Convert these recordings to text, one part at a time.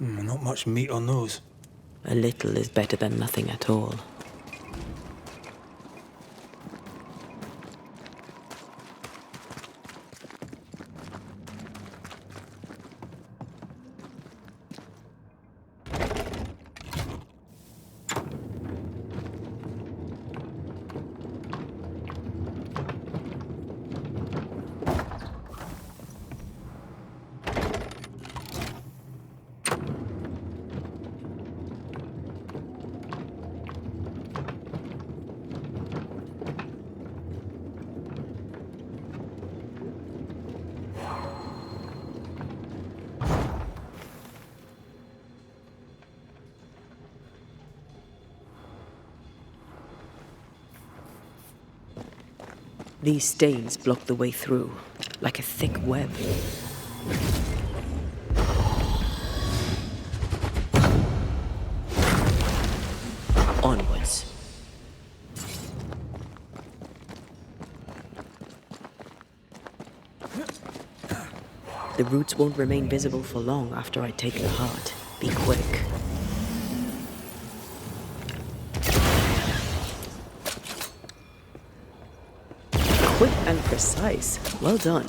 Not much meat on those. A little is better than nothing at all. These stains block the way through, like a thick web. Onwards. The roots won't remain visible for long after I take the heart. Be quick. Quick and precise. Well done.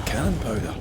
Gunpowder.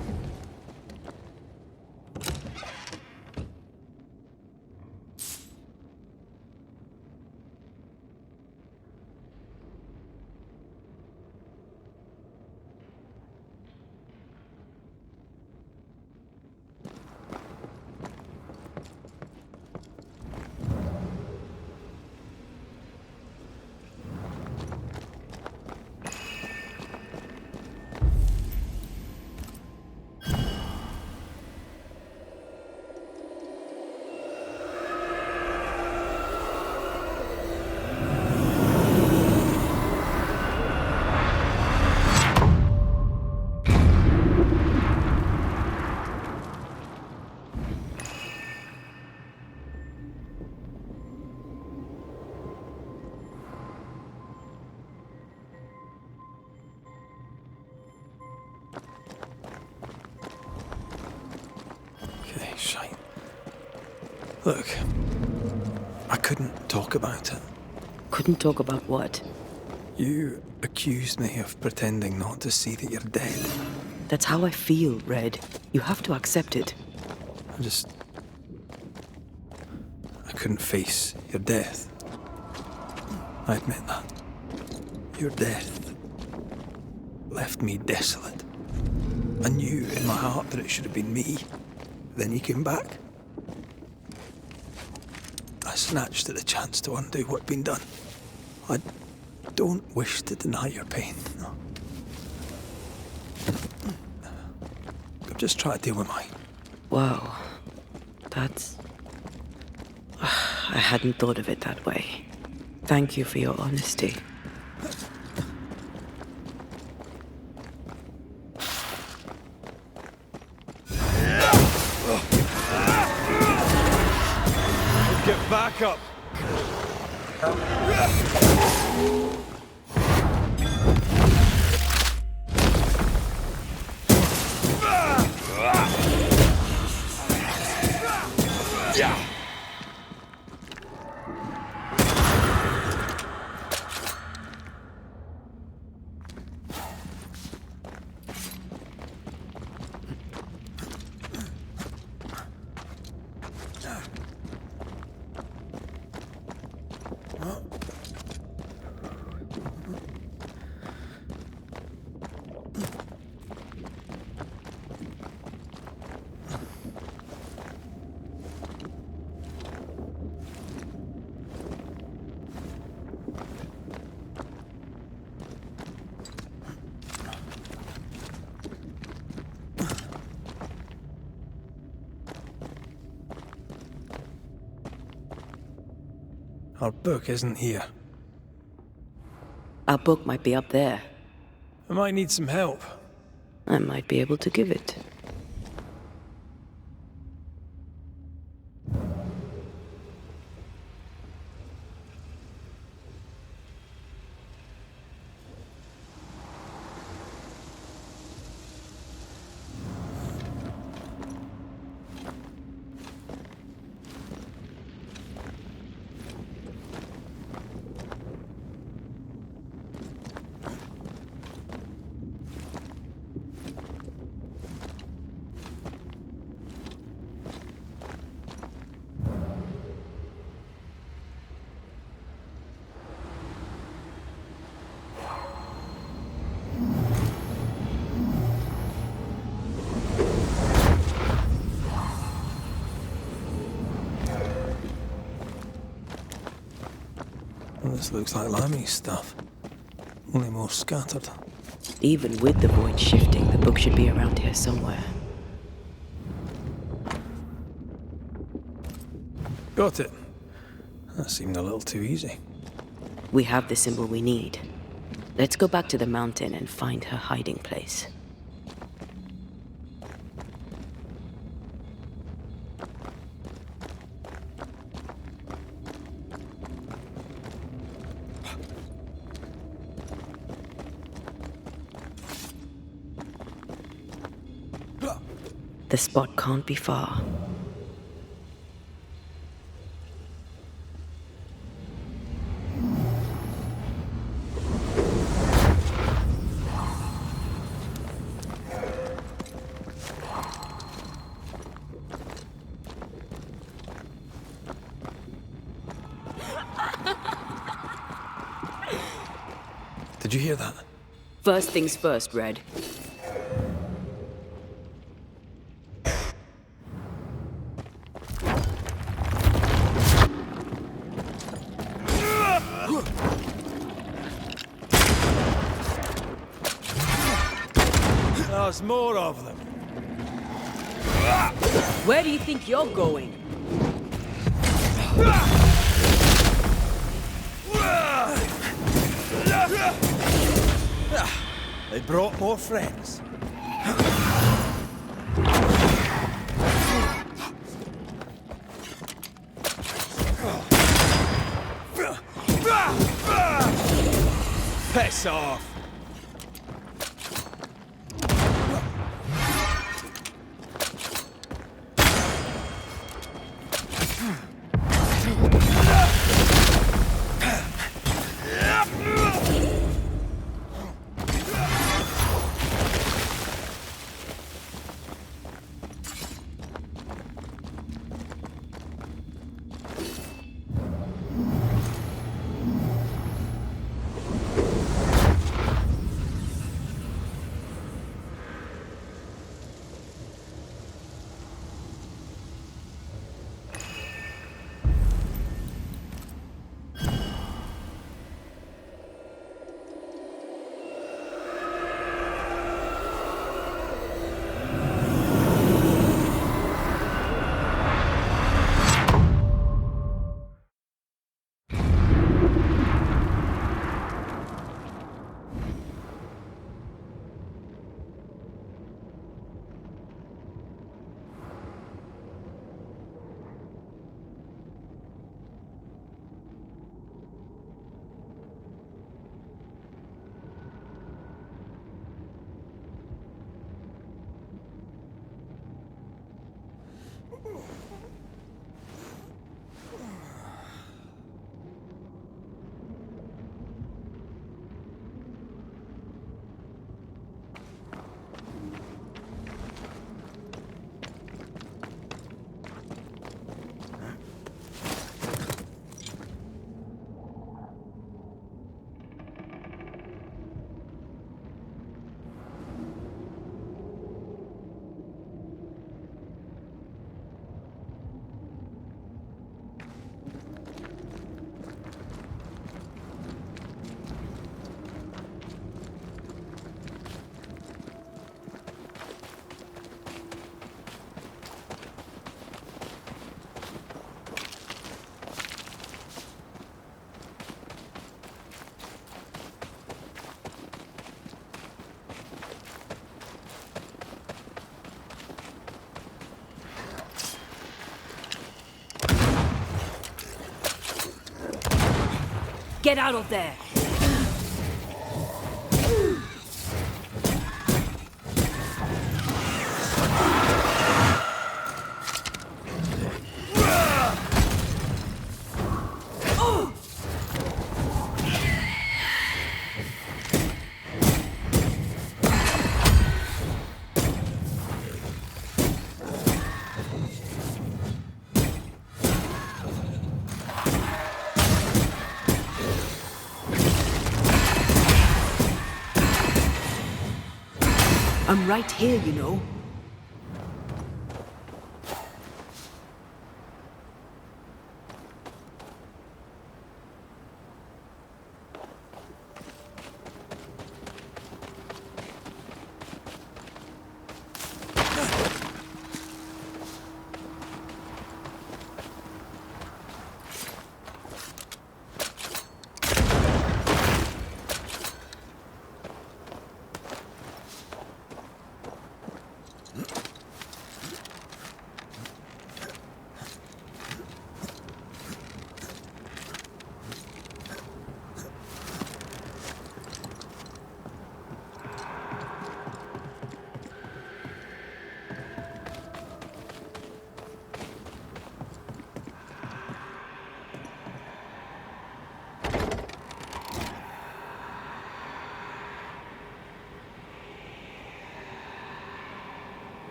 Shite. Look, I couldn't talk about it. Couldn't talk about what? You accused me of pretending not to see that you're dead. That's how I feel, Red. You have to accept it. couldn't face your death. I admit that. Your death left me desolate. I knew in my heart that it should have been me. Then you came back. I snatched at the chance to undo what'd been done. I don't wish to deny your pain, no. I'm just trying to deal with mine. Wow. That's... I hadn't thought of it that way. Thank you for your honesty. Get back up! Our book isn't here. Our book might be up there. I might need some help. I might be able to give it. Well, this looks like Lammy's stuff. Only more scattered. Even with the void shifting, the book should be around here somewhere. Got it. That seemed a little too easy. We have the symbol we need. Let's go back to the mountain and find her hiding place. The spot can't be far. Did you hear that? First things first, Red. There's more of them. Where do you think you're going? They brought more friends. Piss off! Get out of there! I'm right here, you know.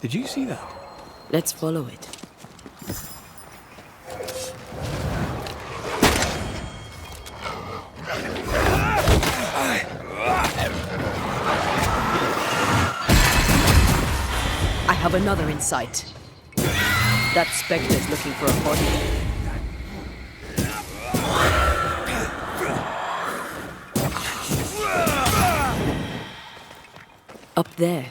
Did you see that? Let's follow it. have another in sight. That Spectre's looking for a body. Up there.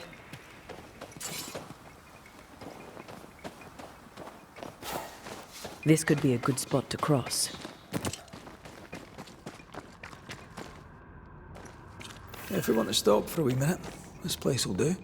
This could be a good spot to cross. If we want to stop for a wee minute, this place will do.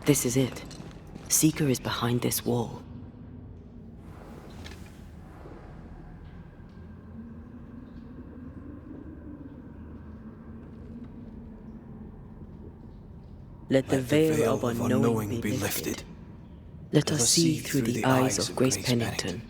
This is it. Seeker is behind this wall. Let the veil of unknowing be lifted. Let us see through the eyes of Grace Pennington.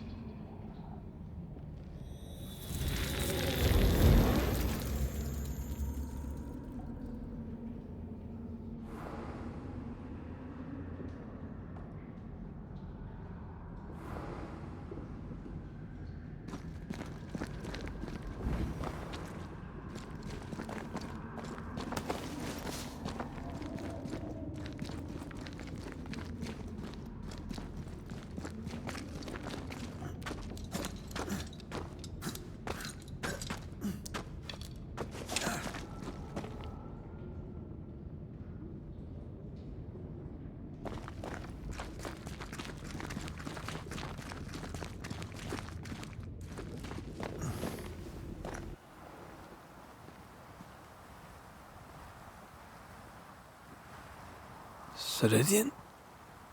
Ceridian?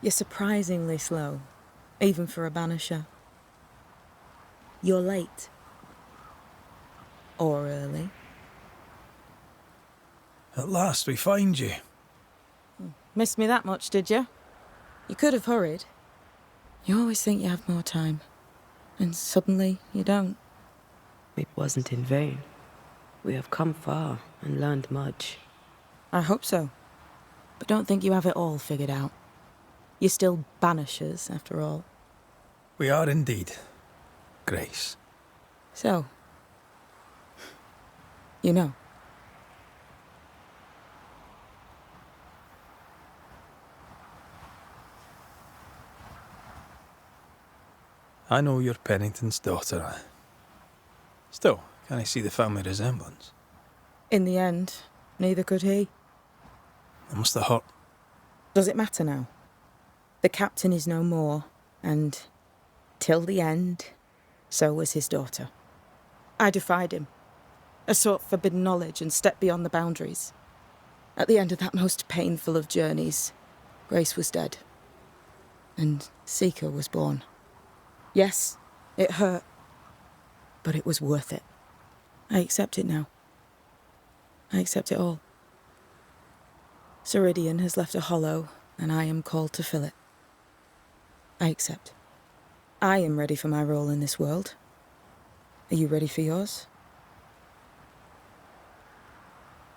You're surprisingly slow, even for a Banisher. You're late. Or early. At last we find you. Missed me that much, did you? You could have hurried. You always think you have more time. And suddenly, you don't. It wasn't in vain. We have come far and learned much. I hope so. But don't think you have it all figured out. You're still Banishers, after all. We are indeed, Grace. So, you know. I know you're Pennington's daughter. Still, can I see the family resemblance? In the end, neither could he. It must have hurt. Does it matter now? The captain is no more, and till the end, so was his daughter. I defied him. I sought forbidden knowledge and stepped beyond the boundaries. At the end of that most painful of journeys, Grace was dead. And Seeker was born. Yes, it hurt, but it was worth it. I accept it now. I accept it all. Ceridian has left a hollow, and I am called to fill it. I accept. I am ready for my role in this world. Are you ready for yours?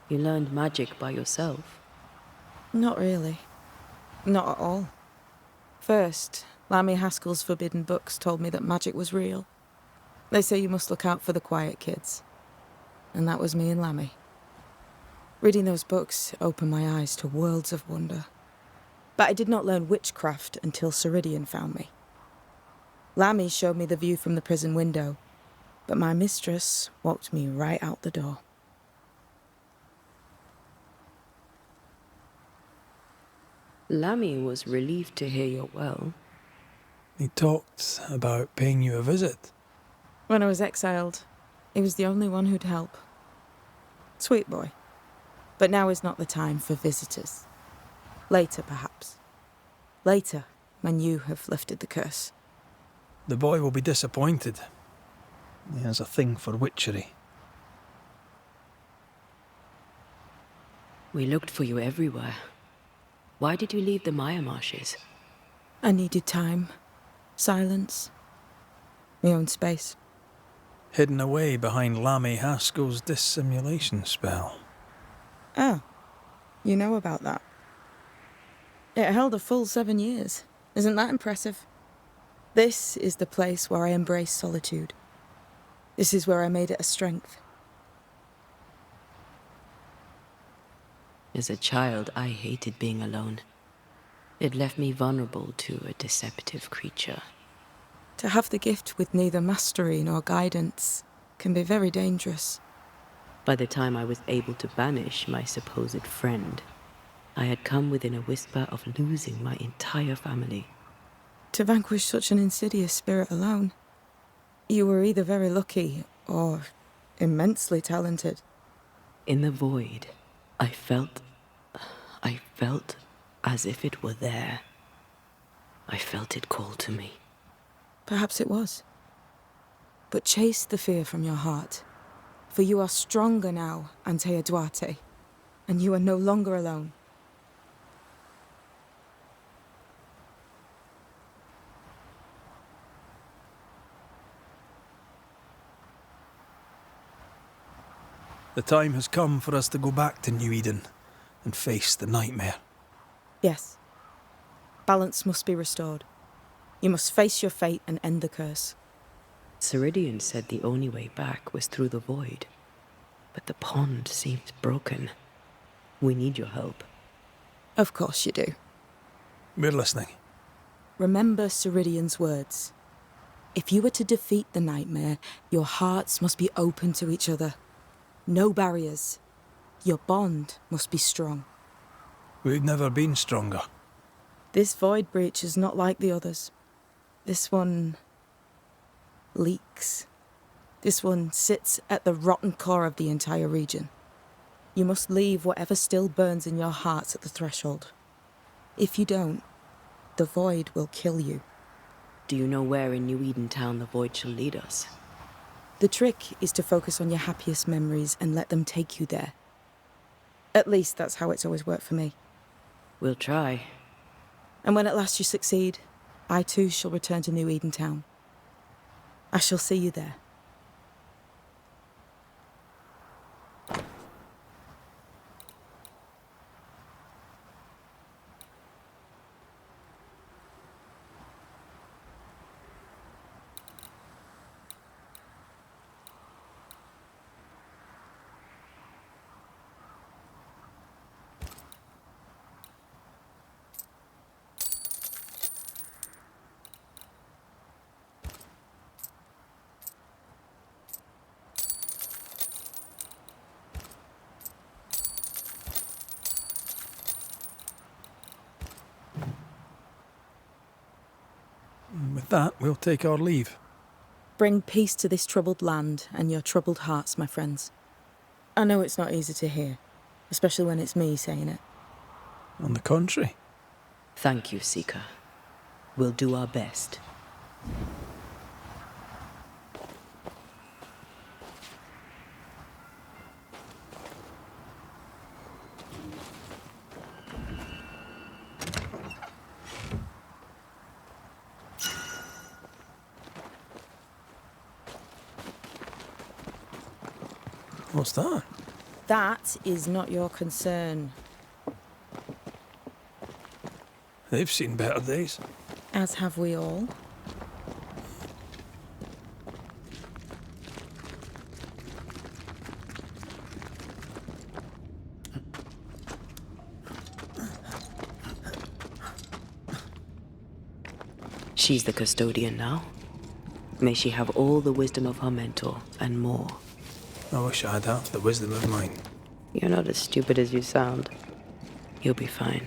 You learned magic by yourself. Not really. Not at all. First, Lammy Haskell's forbidden books told me that magic was real. They say you must look out for the quiet kids. And that was me and Lammy. Reading those books opened my eyes to worlds of wonder. But I did not learn witchcraft until Ceridian found me. Lammy showed me the view from the prison window, but my mistress walked me right out the door. Lammy was relieved to hear you're well. He talked about paying you a visit. When I was exiled, he was the only one who'd help. Sweet boy. But now is not the time for visitors. Later, perhaps. Later, when you have lifted the curse. The boy will be disappointed. He has a thing for witchery. We looked for you everywhere. Why did you leave the Maya marshes? I needed time, silence, my own space. Hidden away behind Lammy Haskell's dissimulation spell. Oh, you know about that. It held a full 7 years. Isn't that impressive? This is the place where I embrace solitude. This is where I made it a strength. As a child, I hated being alone. It left me vulnerable to a deceptive creature. To have the gift with neither mastery nor guidance can be very dangerous. By the time I was able to banish my supposed friend, I had come within a whisper of losing my entire family. To vanquish such an insidious spirit alone, you were either very lucky or immensely talented. In the void, I felt as if it were there. I felt it call to me. Perhaps it was. But chase the fear from your heart, for you are stronger now, Antea Duarte, and you are no longer alone. The time has come for us to go back to New Eden and face the nightmare. Yes. Balance must be restored. You must face your fate and end the curse. Ceridian said the only way back was through the void. But the pond seems broken. We need your help. Of course you do. We're listening. Remember Ceridian's words. If you were to defeat the nightmare, your hearts must be open to each other. No barriers. Your bond must be strong. We've never been stronger. This void breach is not like the others. This one leaks. This one sits at the rotten core of the entire region. You must leave whatever still burns in your hearts at the threshold. If you don't, the void will kill you. Do you know where in New Eden Town the void shall lead us? The trick is to focus on your happiest memories and let them take you there. At least that's how it's always worked for me. We'll try. And when at last you succeed, I too shall return to New Eden Town. I shall see you there. And with that, we'll take our leave. Bring peace to this troubled land and your troubled hearts, my friends. I know it's not easy to hear, especially when it's me saying it. On the contrary. Thank you, Seeker. We'll do our best. What's that? That is not your concern, They've seen better days. as have we all. She's the custodian now. May she have all the wisdom of her mentor, and more. I wish I'd have the wisdom of mine. You're not as stupid as you sound. You'll be fine.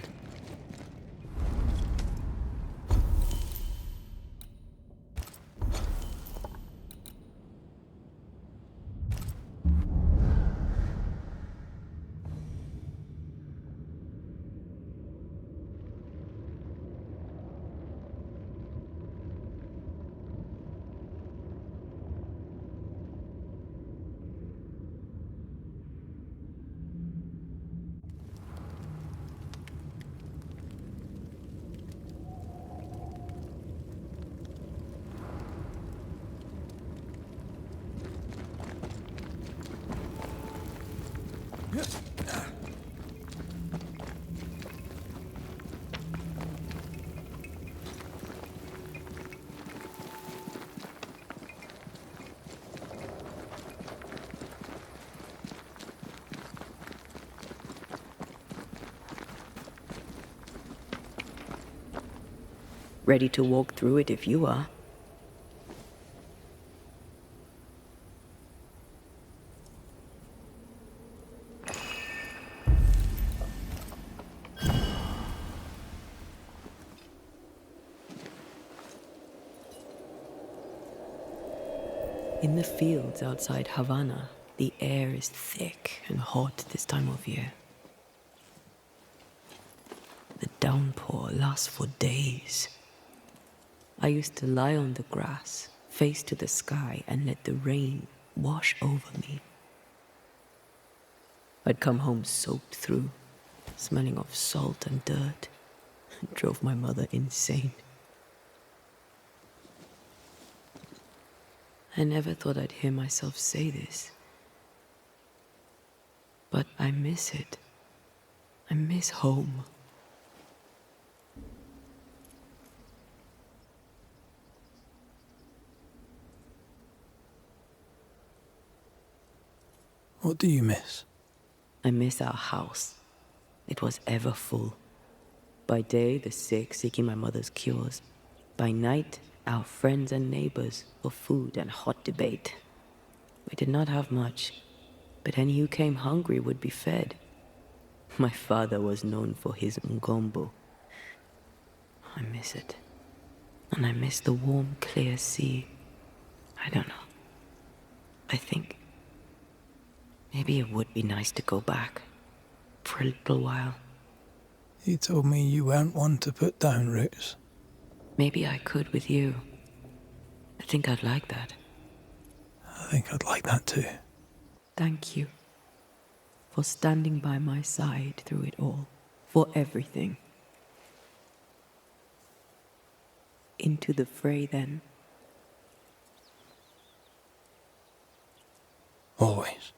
Ready to walk through it if you are. In the fields outside Havana, the air is thick and hot this time of year. The downpour lasts for days. I used to lie on the grass, face to the sky, and let the rain wash over me. I'd come home soaked through, smelling of salt and dirt. It drove my mother insane. I never thought I'd hear myself say this. But I miss it. I miss home. What do you miss? I miss our house. It was ever full. By day, the sick seeking my mother's cures. By night, our friends and neighbors for food and hot debate. We did not have much, but any who came hungry would be fed. My father was known for his ngombo. I miss it. And I miss the warm, clear sea. I don't know. I think maybe it would be nice to go back for a little while. You told me you weren't one to put down roots. Maybe I could with you. I think I'd like that. I think I'd like that too. Thank you for standing by my side through it all, for everything. Into the fray, then. Always.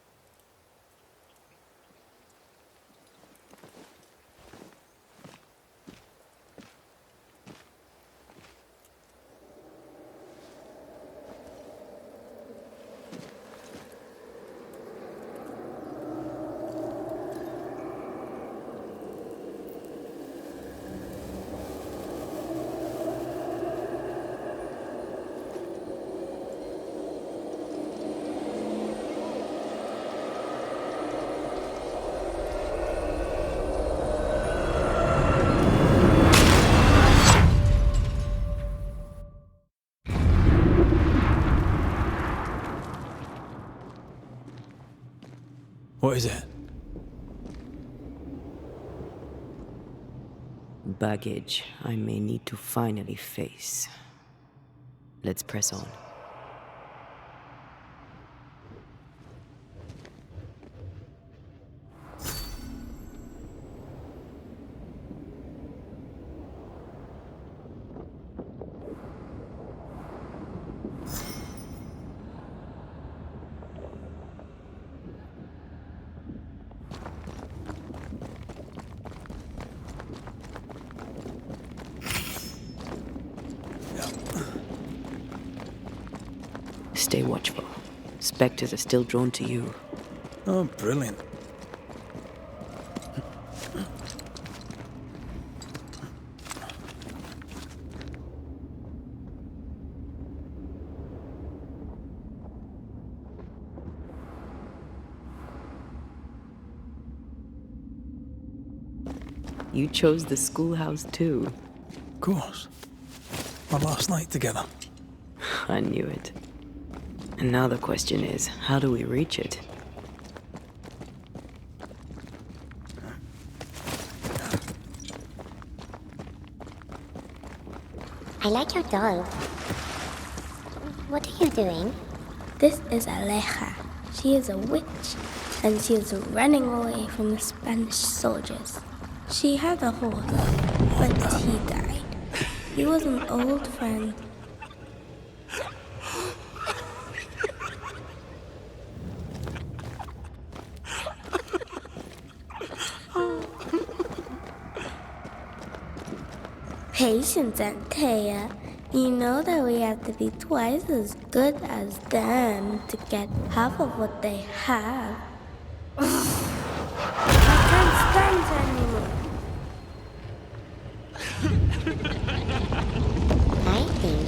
What is it? Baggage I may need to finally face. Let's press on. Stay watchful. Spectres are still drawn to you. Oh, brilliant. You chose the schoolhouse too. Of course. Our last night together. I knew it. And now the question is, how do we reach it? I like your doll. What are you doing? This is Aleja. She is a witch, and she is running away from the Spanish soldiers. She had a horse, but he died. He was an old friend. Patience, Antea. You know that we have to be twice as good as them to get half of what they have. I can't stand anymore. I think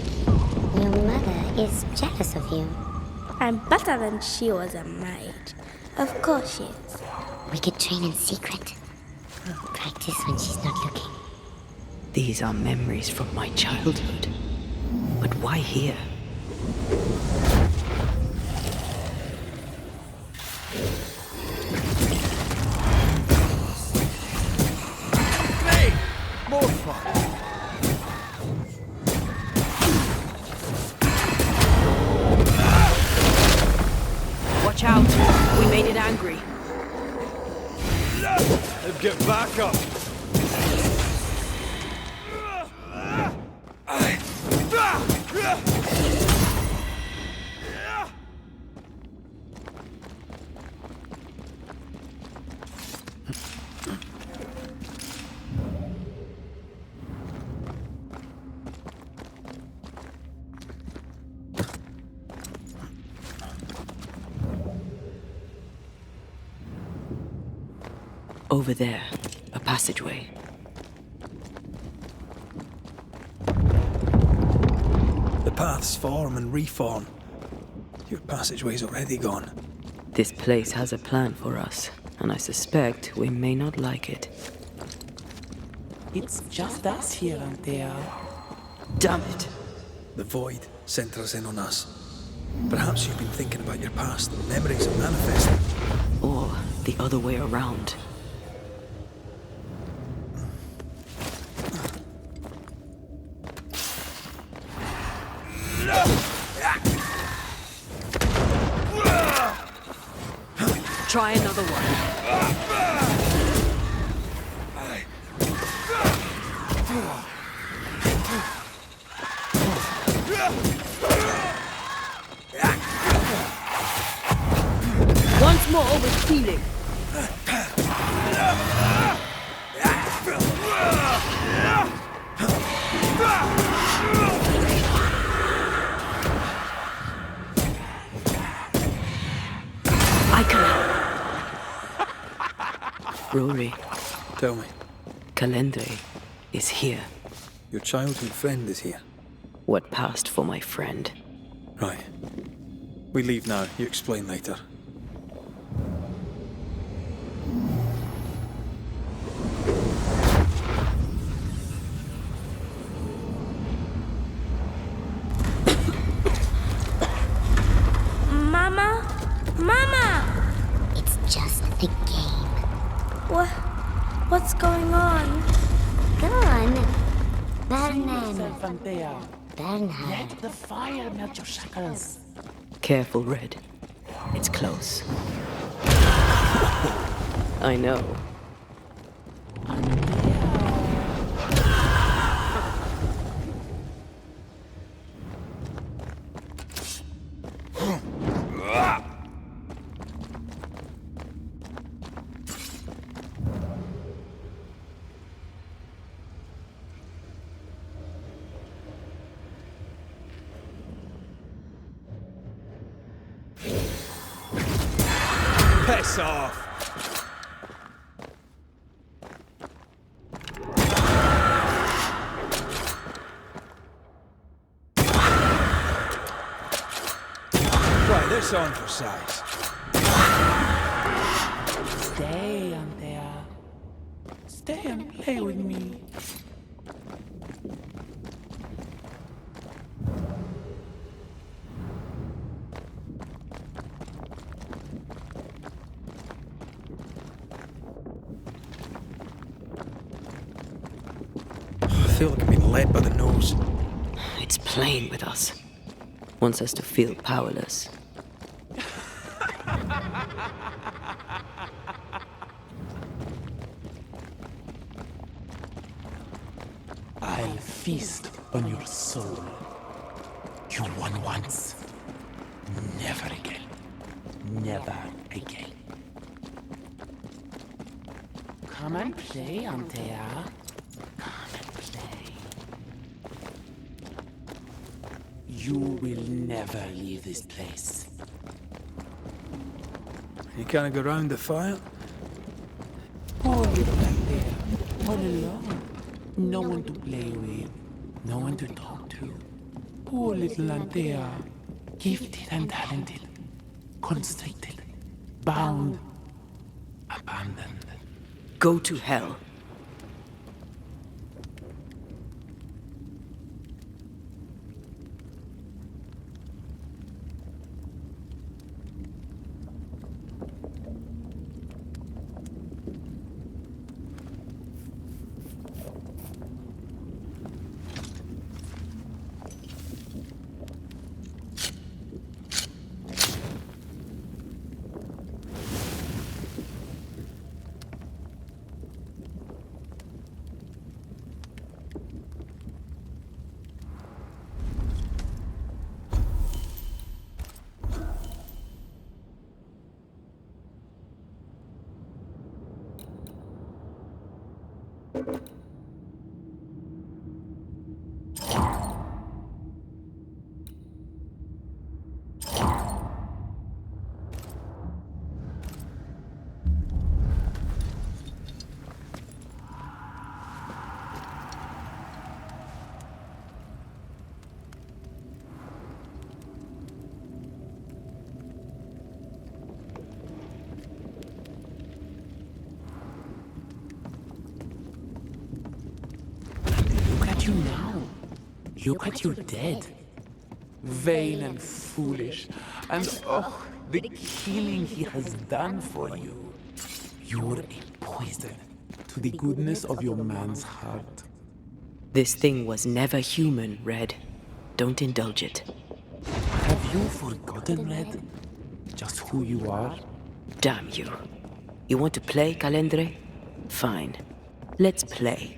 your mother is jealous of you. I'm better than she was a mage. Of course she is. We could train in secret. Practice when she's not looking. These are memories from my childhood. But why here? Hey! More fun! Watch out. We made it angry. Let's get back up! Over there, a passageway. The paths form and reform. Your passageway's already gone. This place has a plan for us, and I suspect we may not like it. It's just us here, Antea. Damn it! The void centres in on us. Perhaps you've been thinking about your past. Memories are manifesting. Or the other way around. Try another one. Once more with feeling. I can. Rory, Tell me, Calendre is here. your childhood friend is here. What passed for my friend? Right. We leave now. You explain later. Mama? Mama! It's just a game. What's going on? Go on. Bernard. Yourself, Antea. Bernard. Let the fire melt your shackles. Careful, Red. It's close. I know. Piss off! Try this on for size. Stay, Antea. Stay and play with me. I feel like I'm being led by the nose. It's playing with us. Wants us to feel powerless. I'll feast on your soul. You won once. Never again. Never again. Come and play, Antea. Come and play. You will never leave this place. You can't go round the fire? Poor little Antea. All alone. No one to play with. No one to talk to. Poor little Antea. Gifted and talented. Constricted. Bound. Abandoned. Go to hell. You now. Look at you dead. Vain and foolish. And oh, the killing he has done for you. You're a poison to the goodness of your man's heart. This thing was never human, Red. Don't indulge it. Have you forgotten, Red? Just who you are? Damn you. You want to play, Calendre? Fine. Let's play.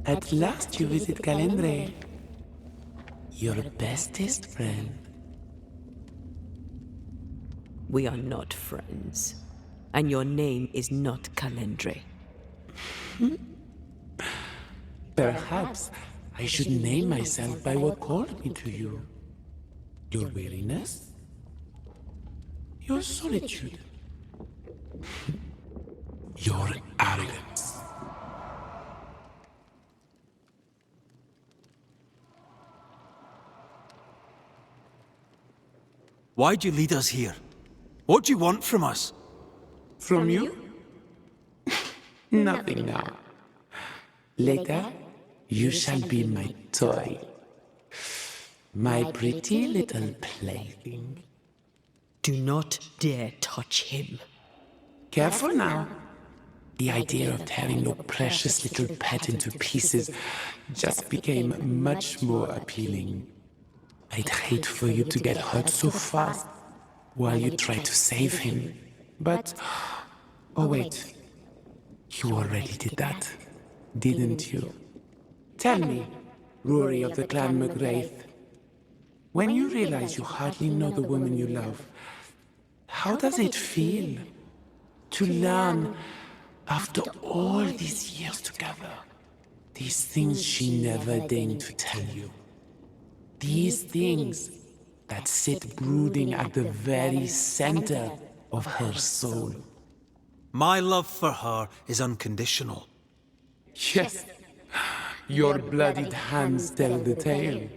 At last you visit Calendre. Your bestest friend. We are not friends. And your name is not Calendre. Perhaps I should name myself by what called me to you. Your weariness? Your solitude? Your arrogance? Why'd you lead us here? What do you want from us? From you? Nothing now. Later, you shall be my toy. My pretty little plaything. Do not dare touch him. Careful now. The idea of tearing your precious little pet into pieces just became much more appealing. I'd hate for you to get hurt so fast while you try to save him. But, oh wait, you already did that, didn't you? Tell me, Rory of the Clan McGrath, when you realize you hardly know the woman you love, how does it feel to learn, after all these years together, these things she never deigned to tell you? These things that sit brooding at the very center of her soul. My love for her is unconditional. Yes, your bloodied hands tell the tale.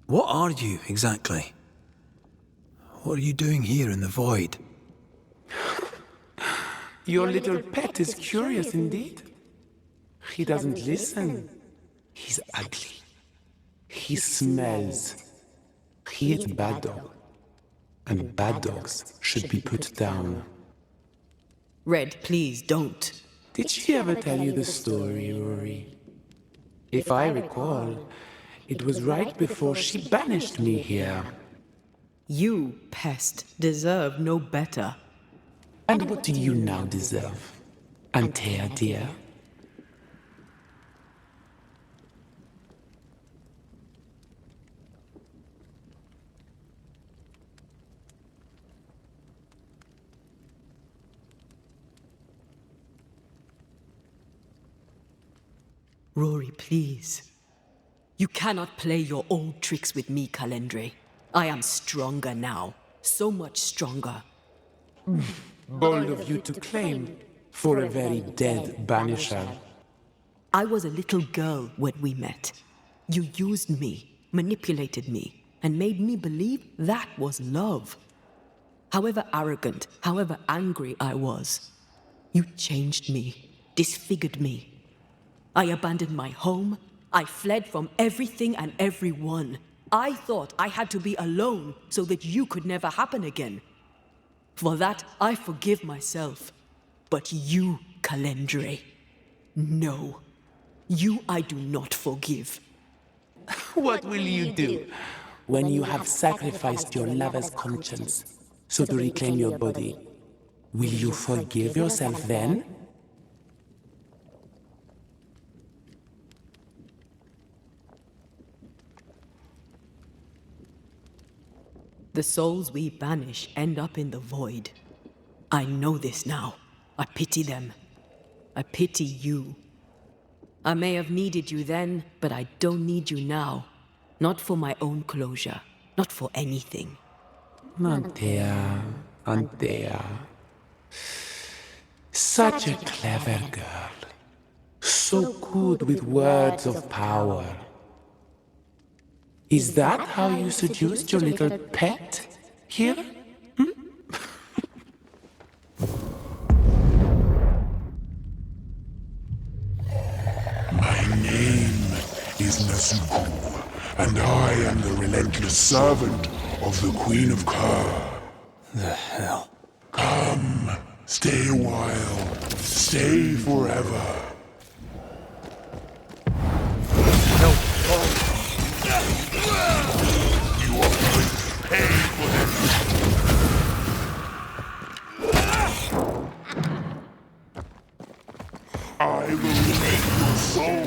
What are you, exactly? What are you doing here in the void? Your little pet is curious indeed. He doesn't listen. He's ugly. He smells. He is a bad dog. And bad dogs should be put down. Red, please don't. Did she ever tell you the story, Rory? If I recall, it was right before she banished me here. You, pest, deserve no better. And what do you now deserve, Antea, dear? Rory, please. You cannot play your old tricks with me, Calendre. I am stronger now. So much stronger. Bold of you to claim for a very dead Banisher. I was a little girl when we met. You used me, manipulated me, and made me believe that was love. However arrogant, however angry I was, you changed me, disfigured me. I abandoned my home. I fled from everything and everyone. I thought I had to be alone so that you could never happen again. For that, I forgive myself. But you, Calendre, no. You I do not forgive. What will you do when you have sacrificed your lover's conscience so to reclaim your body? Will you forgive yourself then? The souls we banish end up in the void. I know this now. I pity them. I pity you. I may have needed you then, but I don't need you now. Not for my own closure. Not for anything. Antea, Antea. Such a clever girl. So good with words of power. Is that how you seduced your little pet here? My name is Nasuku, and I am the relentless servant of the Queen of Kerr. The hell? Come, stay a while, stay forever. You are going to pay for this. I will take your soul.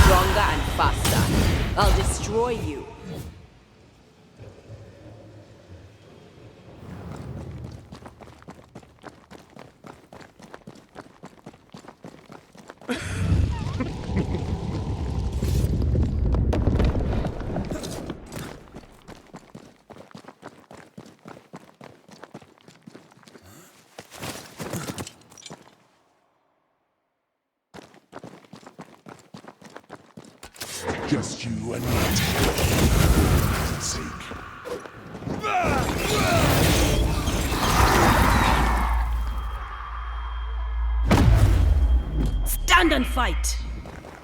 Stronger and faster. I'll destroy you. Just you and me together, for God's sake. Stand and fight!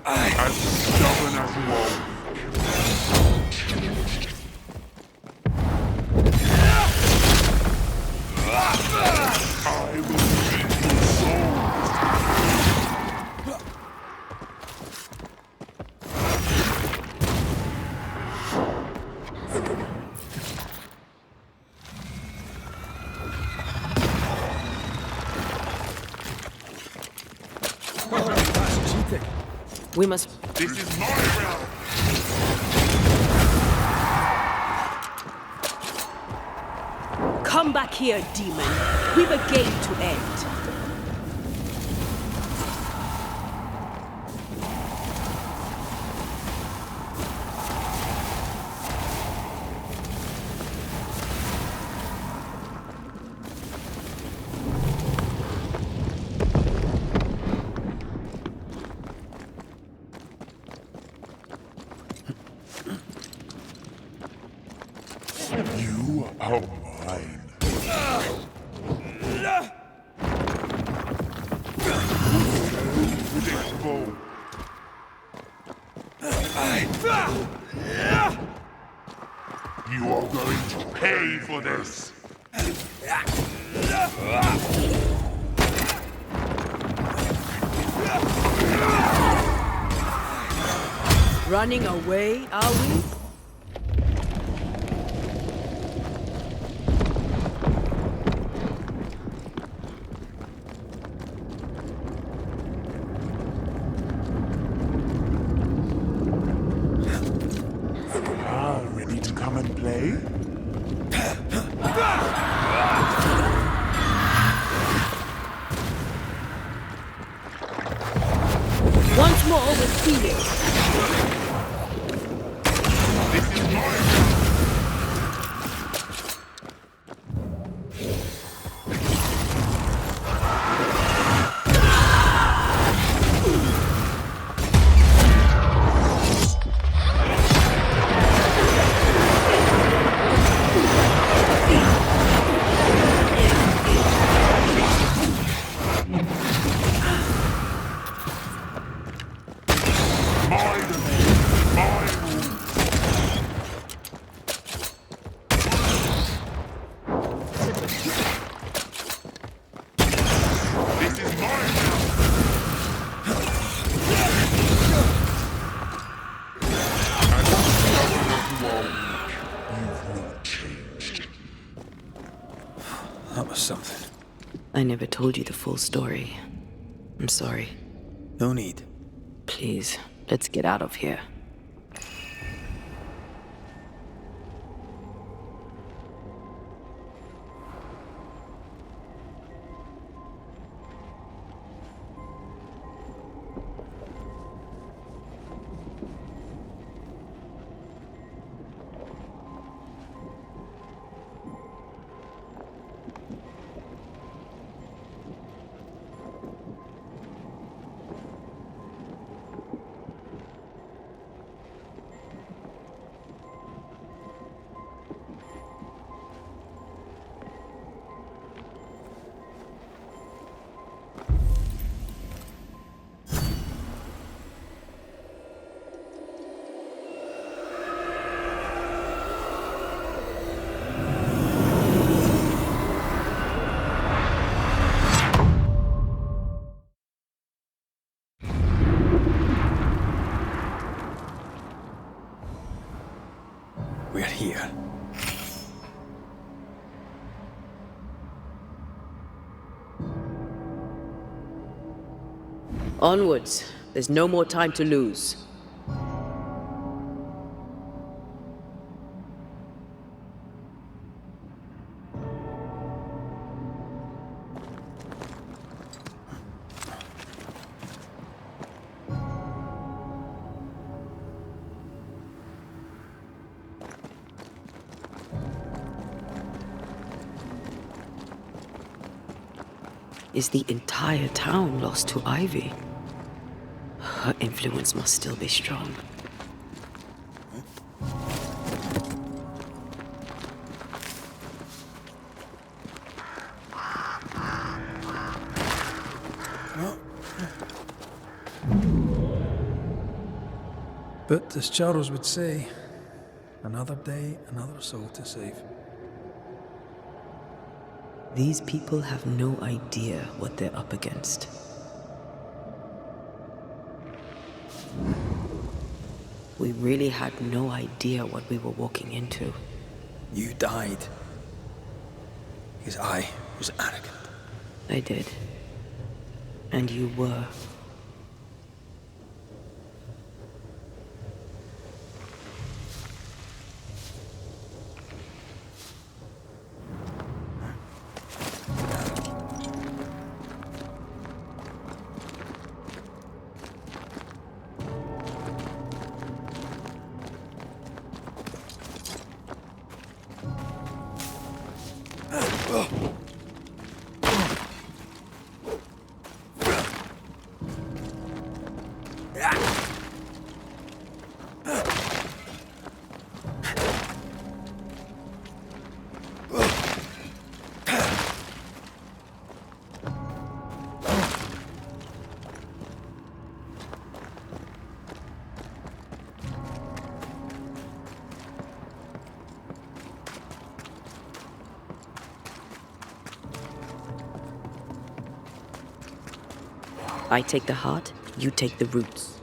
As stubborn as you are. I will eat your soul. That's cheating. We must... This is my realm. Come back here, demon. We've a game to end. You are mine. Unpredictable. You are going to pay for this. Running away, are we? Ready to come and play? Once more with Felix. This is mine. That was something. I never told you the full story. I'm sorry. No need. Please, let's get out of here. We're here. Onwards. There's no more time to lose. Is the entire town lost to Ivy? Her influence must still be strong. But as Charles would say, another day, another soul to save. These people have no idea what they're up against. We really had no idea what we were walking into. You died because I was arrogant. I did. And you were. I take the heart, you take the roots.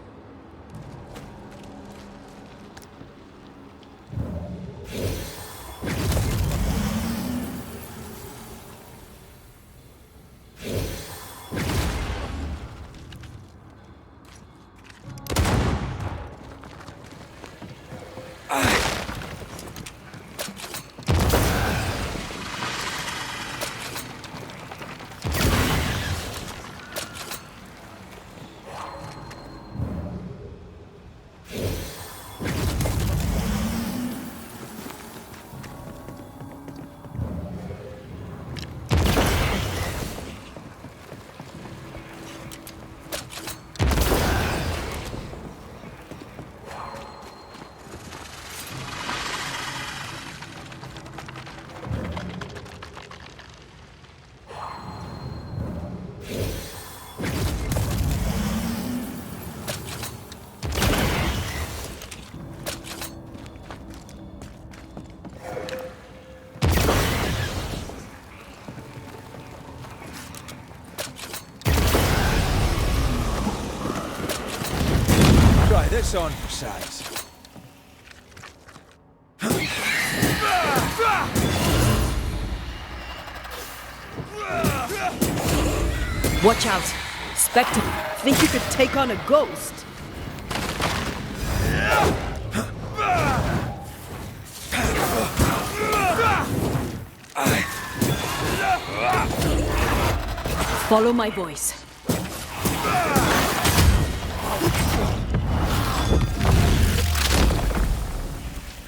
Try this on for size. Watch out! Spectre, think you could take on a ghost? Follow my voice.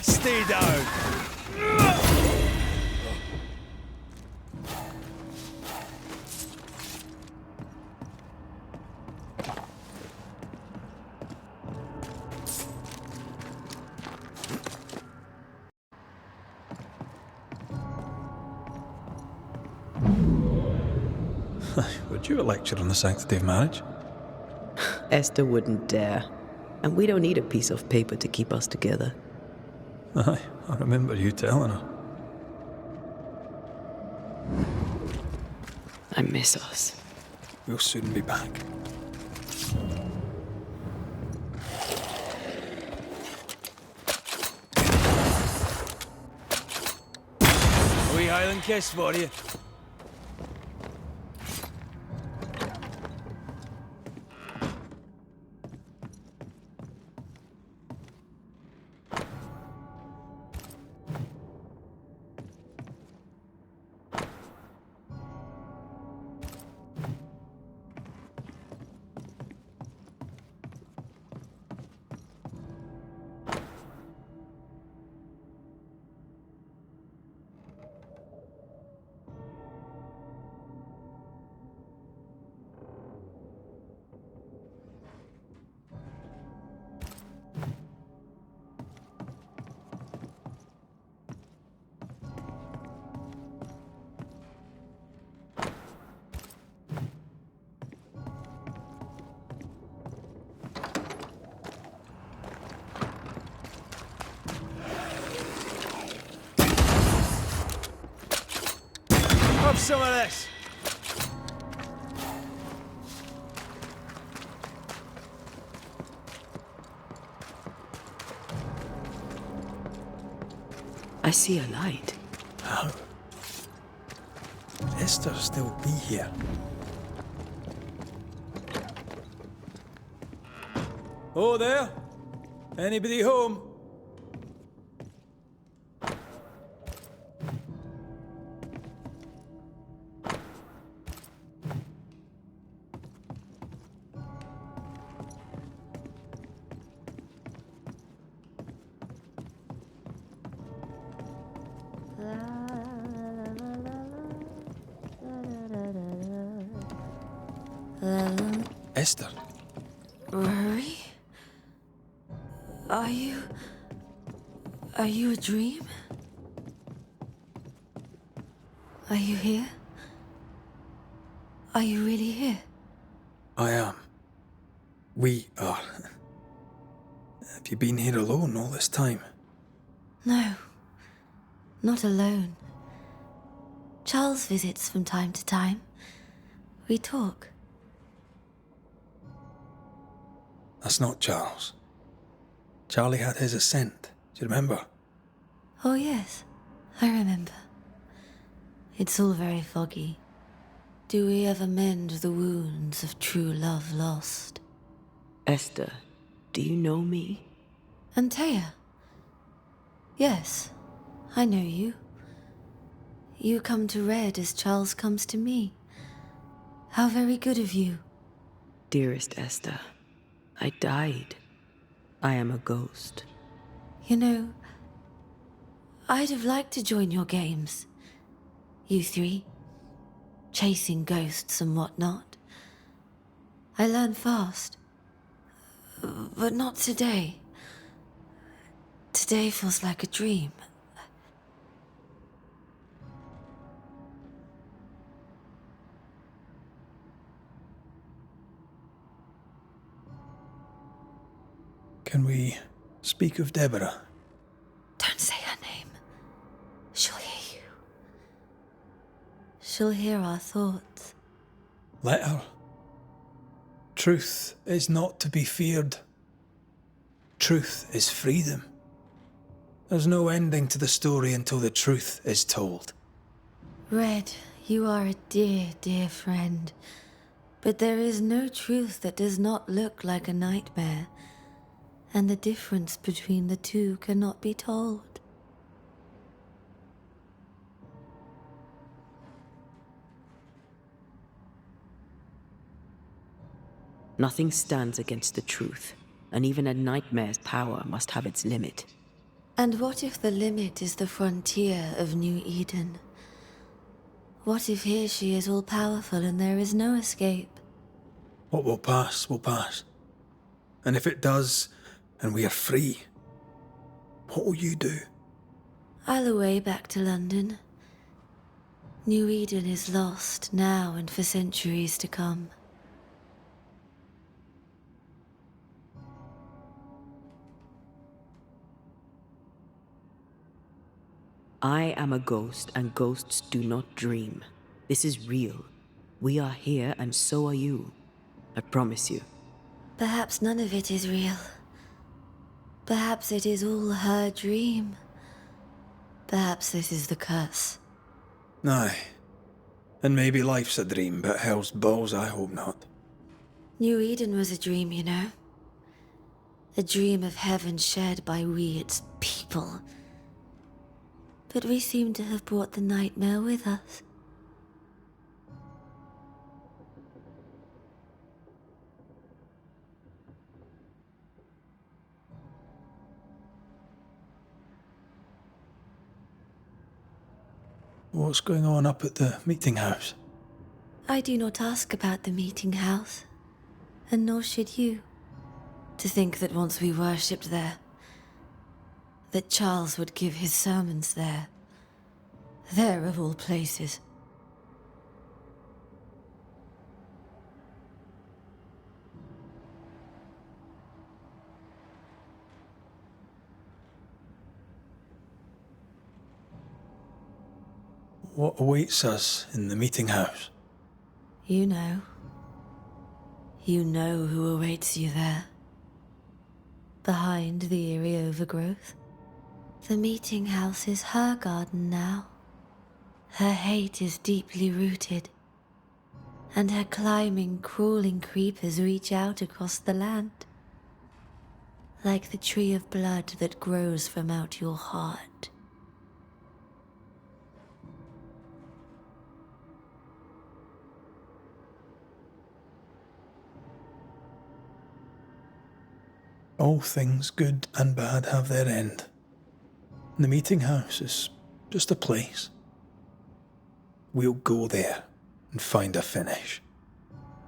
Stay down. Would you a lecture on the sanctity of marriage? Esther wouldn't dare. And we don't need a piece of paper to keep us together. Aye, I remember you telling her. I miss us. We'll soon be back. A wee Highland kiss for you. some of this. I see a light. How? Esther still be here? Oh, there? Anybody home? Esther? Rory? Are you a dream? Are you here? Are you really here? I am. We are. Have you been here alone all this time? No, not alone. Charles visits from time to time. We talk. That's not Charles. Charlie had his ascent. Do you remember? Oh yes, I remember. It's all very foggy. Do we ever mend the wounds of true love lost? Esther, do you know me? Antea? Yes, I know you. You come to Red as Charles comes to me. How very good of you. Dearest Esther, I died. I am a ghost. You know, I'd have liked to join your games. You three. Chasing ghosts and whatnot. I learn fast. But not today. Today feels like a dream. Can we speak of Deborah? Don't say her name. She'll hear you. She'll hear our thoughts. Let her. Truth is not to be feared. Truth is freedom. There's no ending to the story until the truth is told. Red, you are a dear, dear friend. But there is no truth that does not look like a nightmare. And the difference between the two cannot be told. Nothing stands against the truth, and even a nightmare's power must have its limit. And what if the limit is the frontier of New Eden? What if here she is all-powerful and there is no escape? What will pass, will pass. And if it does, and we are free, what will you do? I'll away back to London. New Eden is lost now and for centuries to come. I am a ghost, and ghosts do not dream. This is real. We are here, and so are you. I promise you. Perhaps none of it is real. Perhaps it is all her dream. Perhaps this is the curse. Aye. And maybe life's a dream, but hell's balls, I hope not. New Eden was a dream, you know. A dream of heaven shared by we, its people. But we seem to have brought the nightmare with us. What's going on up at the meeting house? I do not ask about the meeting house, and nor should you. To think that once we worshipped there, that Charles would give his sermons there. There of all places. what awaits us in the meeting house? You know. You know who awaits you there. Behind the eerie overgrowth. The meeting house is her garden now. Her hate is deeply rooted. And her climbing, crawling creepers reach out across the land. Like the tree of blood that grows from out your heart. All things good and bad have their end. The meeting house is just a place. We'll go there and find a finish.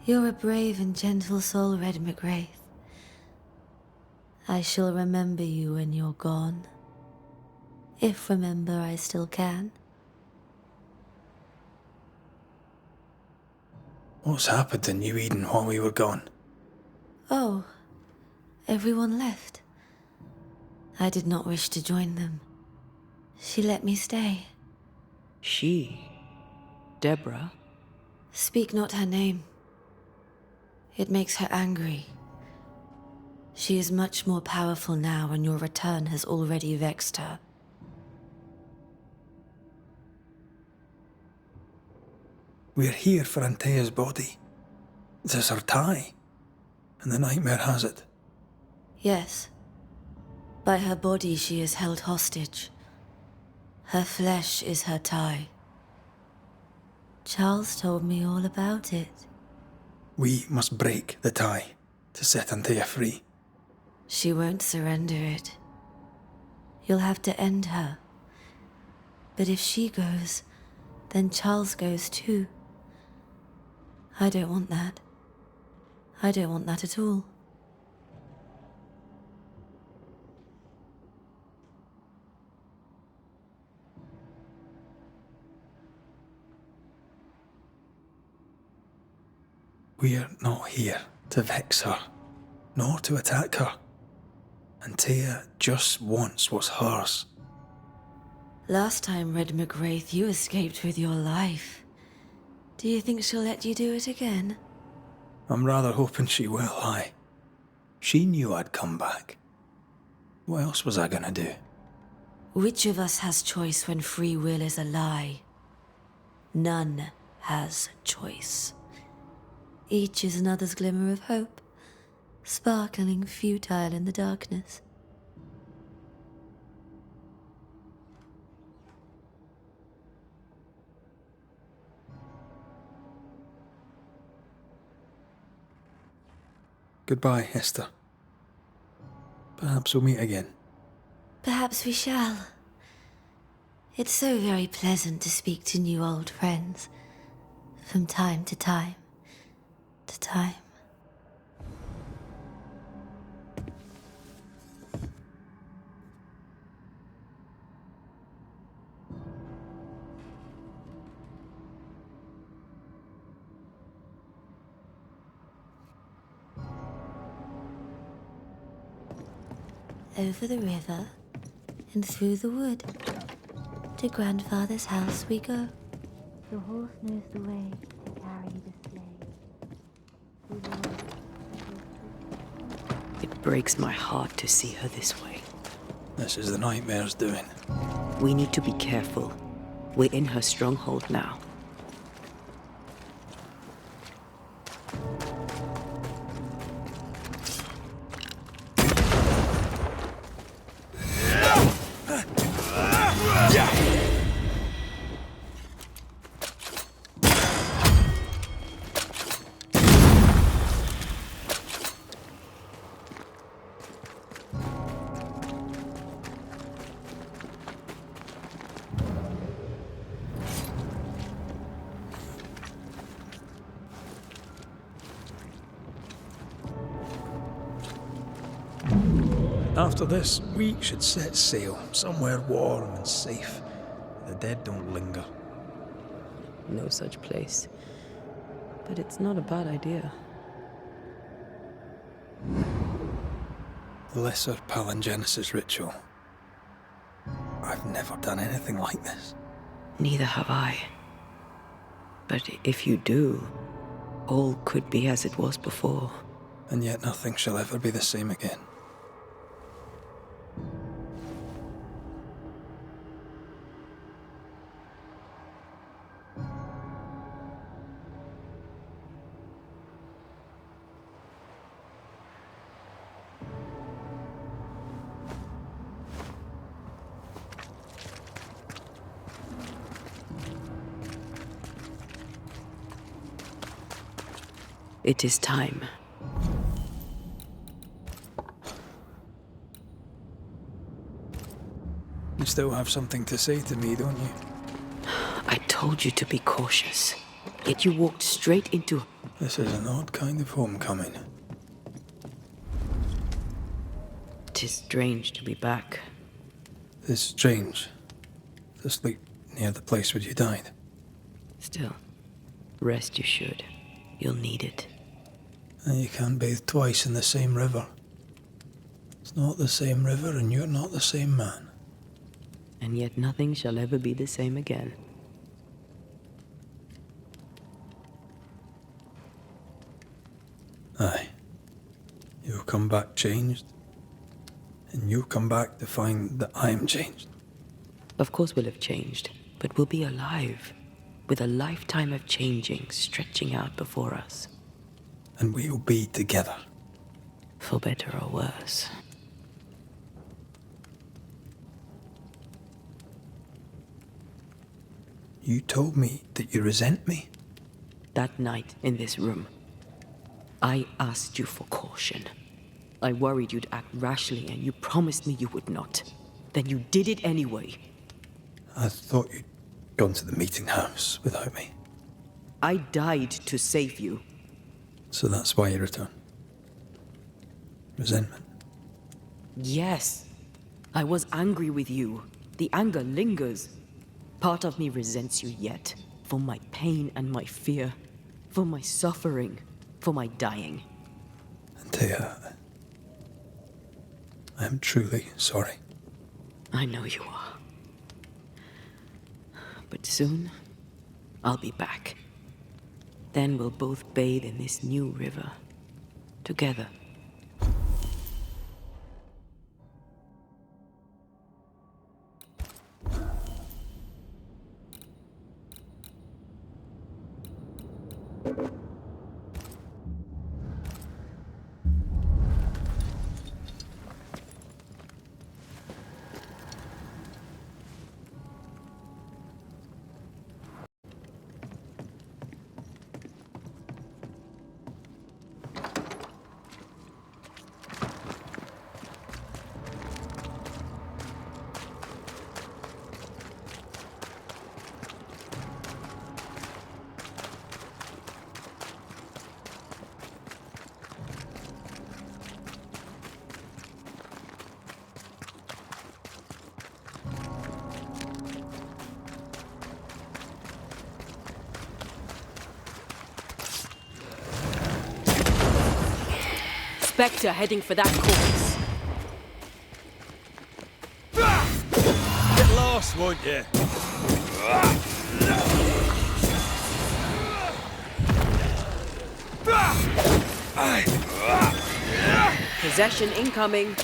You're a brave and gentle soul, Red McGrath. I shall remember you when you're gone. If remember I still can. What's happened in New Eden while we were gone? Oh, everyone left. I did not wish to join them. She let me stay. She? Deborah? Speak not her name. It makes her angry. She is much more powerful now, and your return has already vexed her. We're here for Antea's body. It is her tie, and the nightmare has it. Yes. By her body she is held hostage. Her flesh is her tie. Charles told me all about it. We must break the tie to set Antea free. She won't surrender it. You'll have to end her. But if she goes, then Charles goes too. I don't want that. I don't want that at all. We're not here to vex her, nor to attack her. Antea just wants what's hers. Last time, Red McGrath, you escaped with your life. Do you think she'll let you do it again? I'm rather hoping she will, aye. She knew I'd come back. What else was I gonna do? Which of us has choice when free will is a lie? None has choice. Each is another's glimmer of hope, sparkling futile in the darkness. Goodbye, Esther. Perhaps we'll meet again. Perhaps we shall. It's so very pleasant to speak to new old friends, from time to time to time. Over the river and through the wood. To Grandfather's house we go. The horse knows the way to carry the sleigh. It breaks my heart to see her this way. This is the nightmare's doing. We need to be careful. We're in her stronghold now. After this, we should set sail somewhere warm and safe. The dead don't linger. No such place. But it's not a bad idea. The lesser palingenesis ritual. I've never done anything like this. Neither have I. But if you do, all could be as it was before. And yet nothing shall ever be the same again. It is time. You still have something to say to me, don't you? I told you to be cautious, yet you walked straight into... This is an odd kind of homecoming. Tis strange to be back. It's strange to sleep near the place where you died. Still, rest you should. You'll need it. And you can't bathe twice in the same river. It's not the same river, and you're not the same man. And yet nothing shall ever be the same again. Aye. You'll come back changed. And you'll come back to find that I am changed. Of course we'll have changed, but we'll be alive, with a lifetime of changing stretching out before us. And we'll be together. For better or worse. You told me that you resent me. That night in this room, I asked you for caution. I worried you'd act rashly, and you promised me you would not. Then you did it anyway. I thought you'd gone to the meeting house without me. I died to save you. So that's why you returned. Resentment. Yes. I was angry with you. The anger lingers. Part of me resents you yet. For my pain and my fear. For my suffering. For my dying. Antea, I am truly sorry. I know you are. But soon, I'll be back. Then we'll both bathe in this new river. Together. Spectre heading for that corpse. Get lost, won't you? Possession incoming.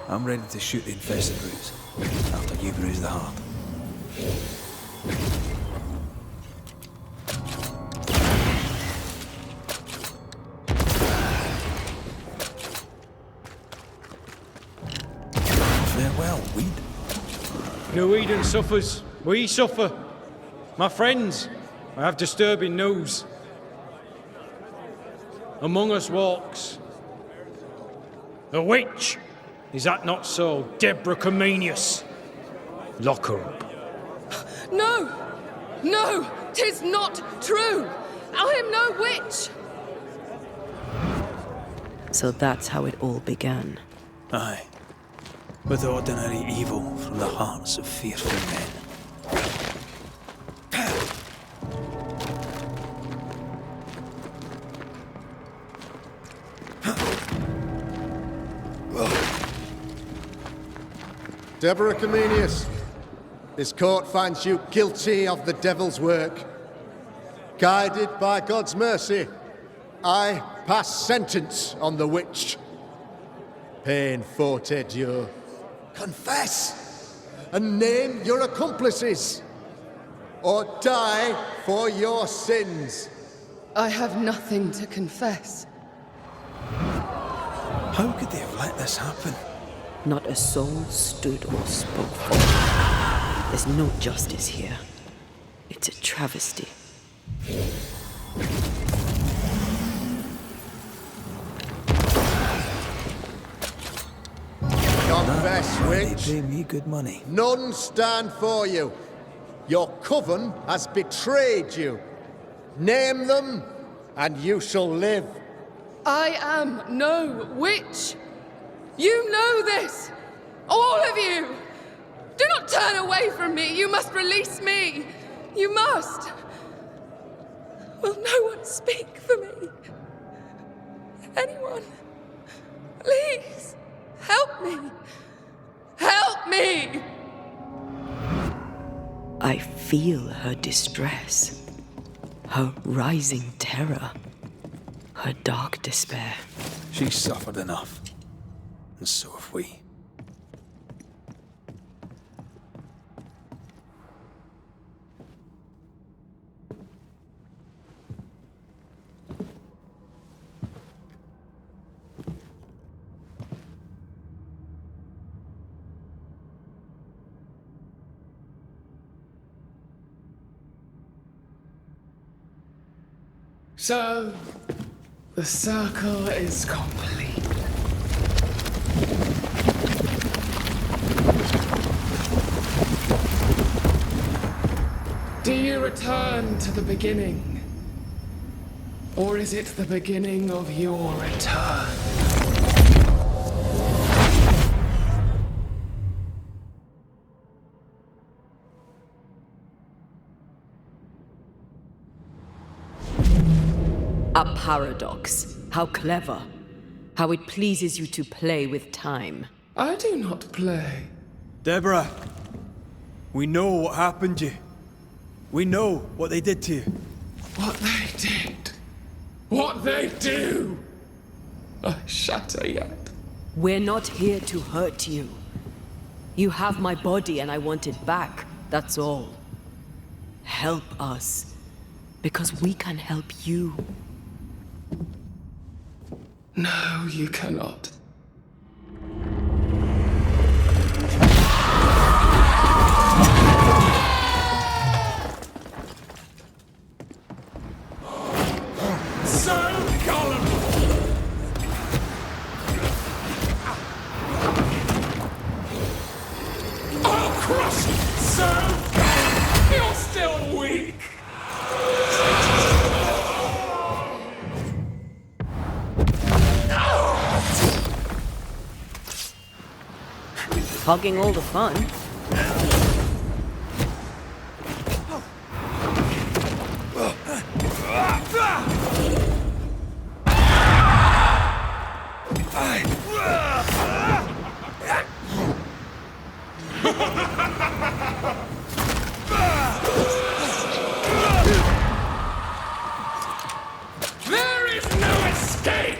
I'm ready to shoot the infested roots after you bruise the heart. Farewell, weed. No Eden suffers. We suffer. My friends, I have disturbing news. among us walks. A witch! Is that not so, Deborah Comenius? Lock her up. No! No! 'Tis not true! I am no witch! So that's how it all began. Aye. With ordinary evil from the hearts of fearful men. Deborah Comenius, this court finds you guilty of the devil's work. Guided by God's mercy, I pass sentence on the witch. Pain forte Dieu. Confess and name your accomplices, or die for your sins. I have nothing to confess. How could they have let this happen? Not a soul stood or spoke for. There's no justice here. It's a travesty. Confess, witch. They pay me good money. None stand for you. Your coven has betrayed you. Name them, and you shall live. I am no witch! You know this! All of you! Do not turn away from me! You must release me! You must! Will no one speak for me? Anyone? Please! Help me! Help me! I feel her distress, her rising terror, her dark despair. She's suffered enough. And so have we. So, the circle is complete. Do you return to the beginning? Or is it the beginning of your return? A paradox. How clever. How it pleases you to play with time. I do not play. Deborah, we know what happened to you. We know what they did to you. What they did. What they do. I shatter yet. We're not here to hurt you. You have my body and I want it back. That's all. Help us. Because we can help you. No, you cannot. Hogging all the fun. There is no escape!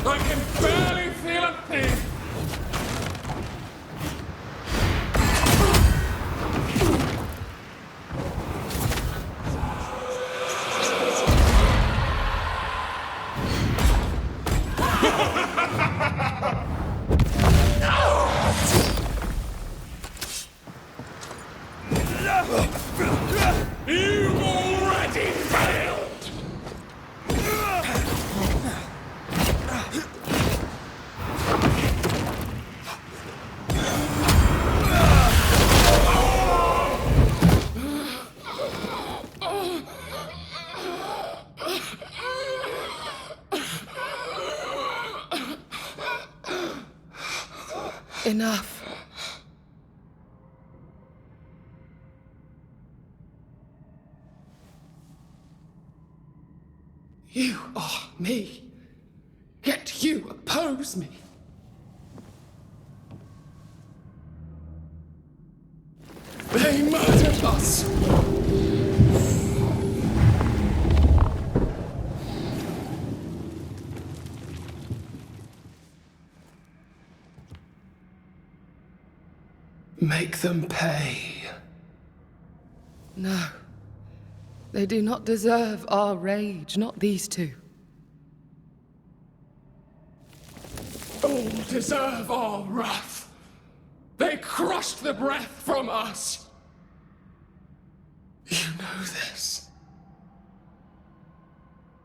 I can barely feel a thing! You Enough. You are me, yet you oppose me. They murdered us. Make them pay. No. They do not deserve our rage, not these two. All deserve our wrath. They crushed the breath from us. You know this.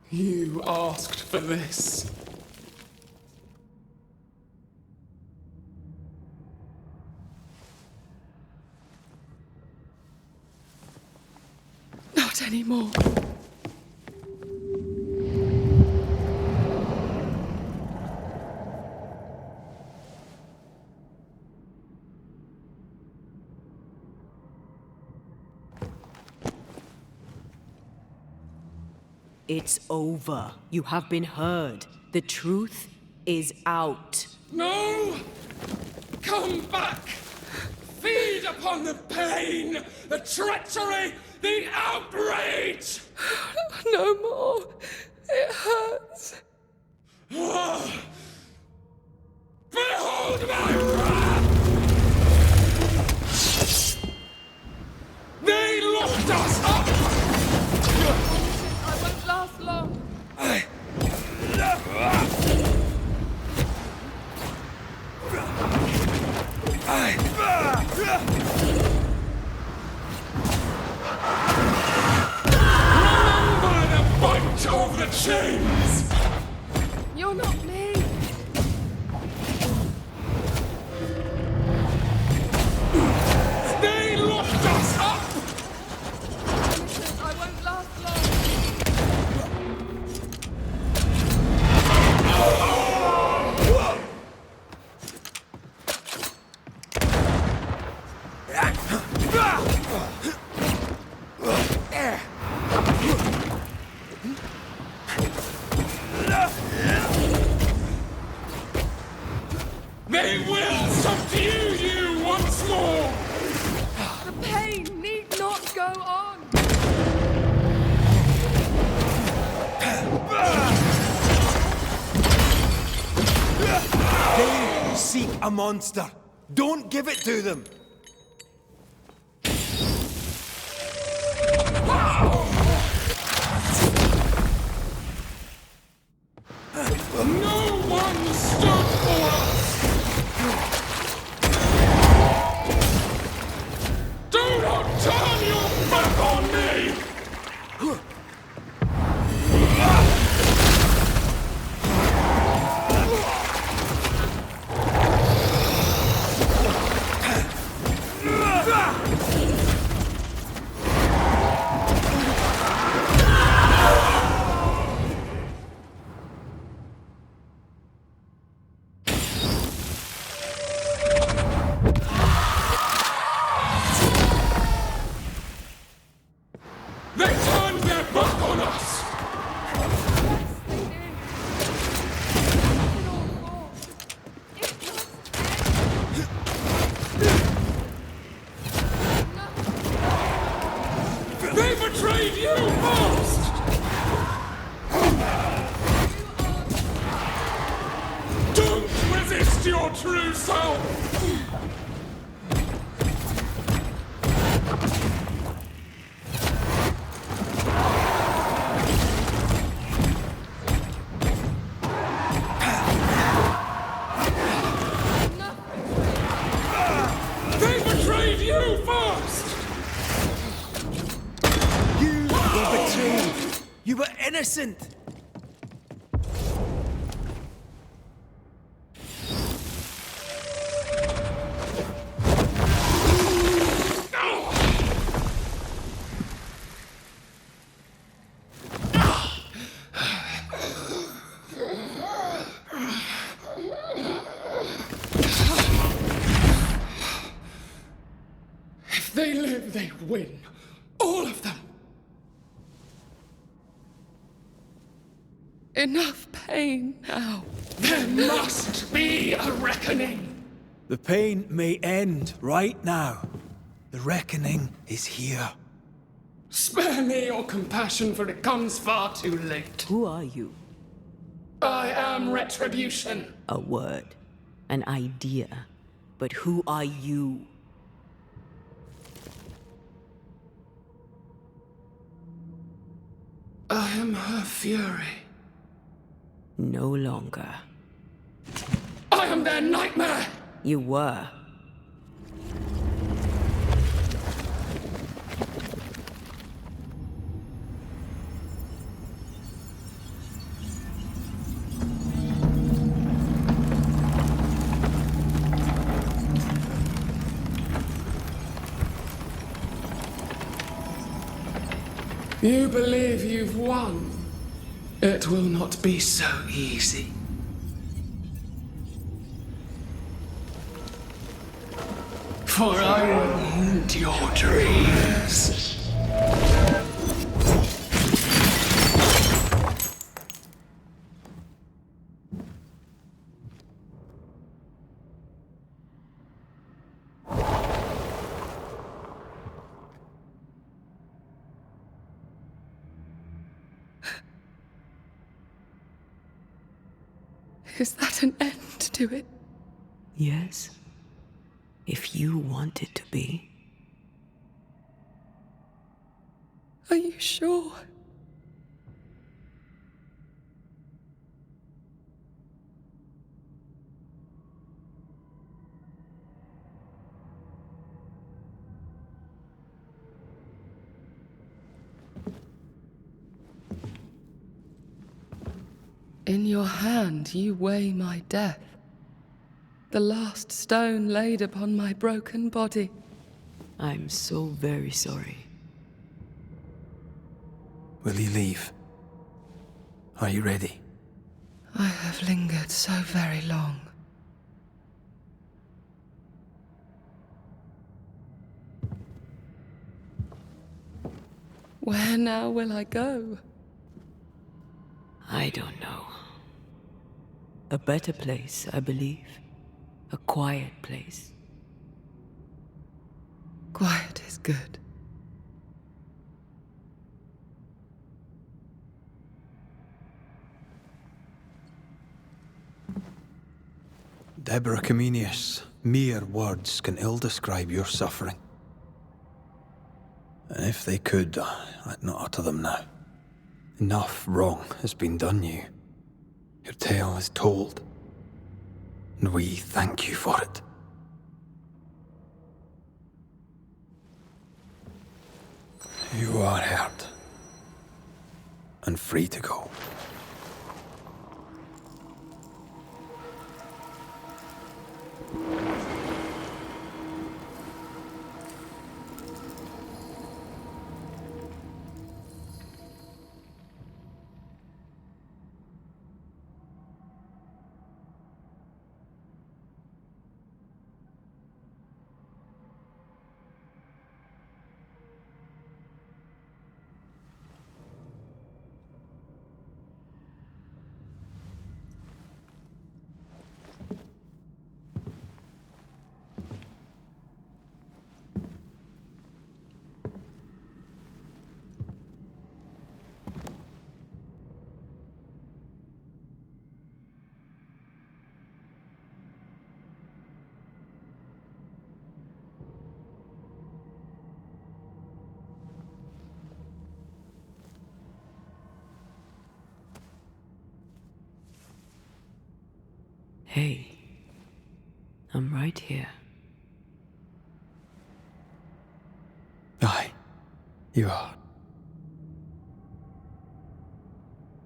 You asked for this. Not anymore. It's over. You have been heard. The truth is out. No! Come back! Feed upon the pain, the treachery, the outrage! No more. It hurts. Behold my wrath! They locked us up! I won't last long. Remember the fight over the chains! You're not me. They locked us up! I won't last long. They will subdue you once more! The pain need not go on! They seek a monster. Don't give it to them. No one stood for us! Do not turn your back on me! They turned their back on us! They betrayed you first! Don't resist your true self! They betrayed you first! You were betrayed. You were innocent. they win. All of them. Enough pain now. There must be a reckoning. The pain may end right now. The reckoning is here. Spare me your compassion, for it comes far too late. Who are you? I am retribution. A word. An idea. But who are you? I am her fury. No longer. I am their nightmare! You were. You believe you've won? It will not be so easy. For I will end your dreams. Is that an end to it? Yes. If you want it to be. Are you sure? In your hand you weigh my death, the last stone laid upon my broken body. I'm so very sorry. Will you leave? Are you ready? I have lingered so very long. Where now will I go? I don't know. A better place, I believe. A quiet place. Quiet is good. Deborah Comenius, mere words can ill describe your suffering. And if they could, I'd not utter them now. Enough wrong has been done you. Your tale is told, and we thank you for it. You are hurt, and free to go. Hey, I'm right here. Aye, you are.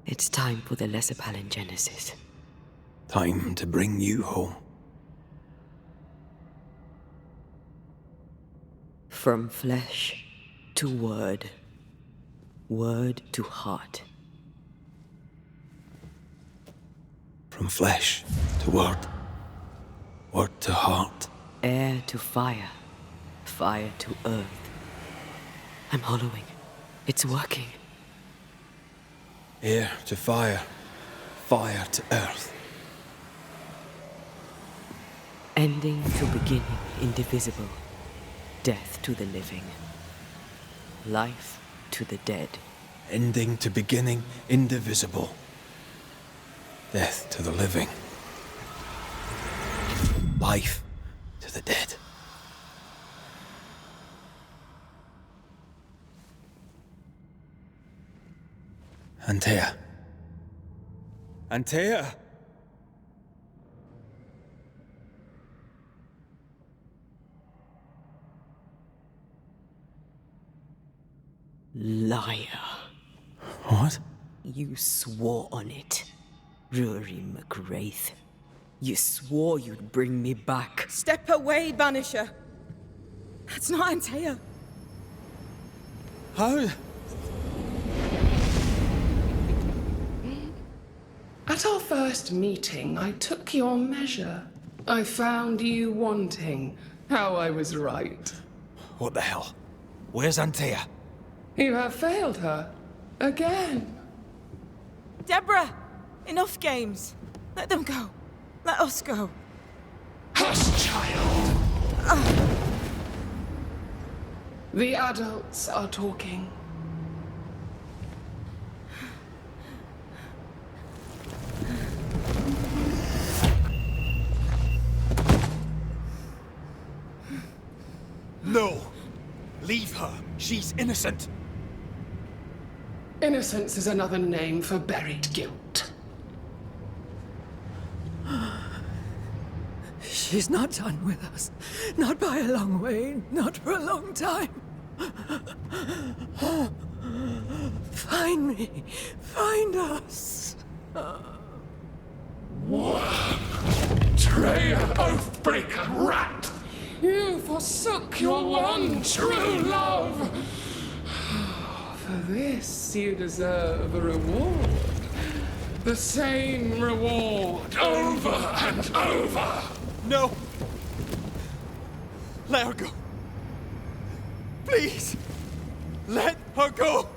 It's time for the lesser palingenesis. Time to bring you home. From flesh to word. Word to heart. From flesh to word. Word to heart. Air to fire. Fire to earth. I'm hollowing. It's working. Air to fire, fire to earth. Ending to beginning, indivisible. Death to the living. Life to the dead. Ending to beginning, indivisible. Death to the living. Life to the dead. Antea. Antea! Liar. What? You swore on it. Rory McGrath. You swore you'd bring me back. Step away, Banisher. That's not Antea. How? At our first meeting, I took your measure. I found you wanting. How I was right. What the hell? Where's Antea? You have failed her. Again. Deborah! Enough games. Let them go. Let us go. Hush, child! The adults are talking. No! Leave her. She's innocent. Innocence is another name for buried guilt. She's not done with us. Not by a long way. Not for a long time. Find me. Find us. Traitor, oathbreaker, rat! You forsook your one true love. For this you deserve a reward. The same reward over and over. No. Let her go. Please. Let her go.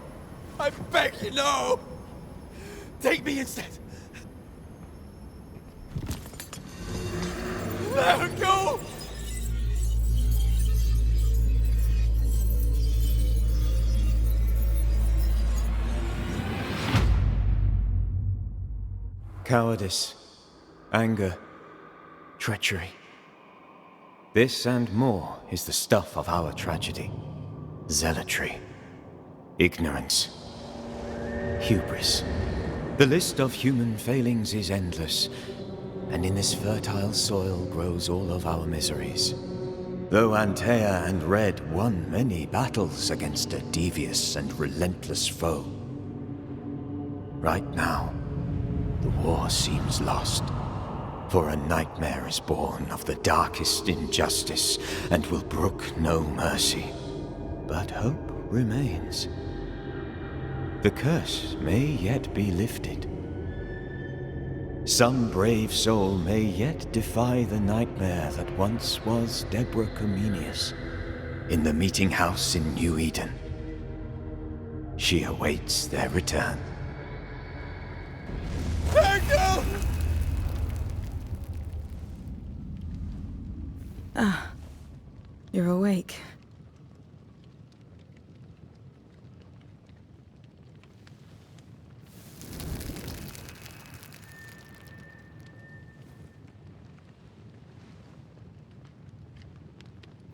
I beg you, no. Take me instead. Let her go. Cowardice, anger, treachery. This and more is the stuff of our tragedy. Zealotry, ignorance, hubris. The list of human failings is endless, and in this fertile soil grows all of our miseries. Though Antea and Red won many battles against a devious and relentless foe, right now, the war seems lost, for a nightmare is born of the darkest injustice and will brook no mercy. But hope remains. The curse may yet be lifted. Some brave soul may yet defy the nightmare that once was Deborah Comenius in the meeting house in New Eden. She awaits their return. Ah, you're awake.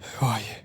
Who are you?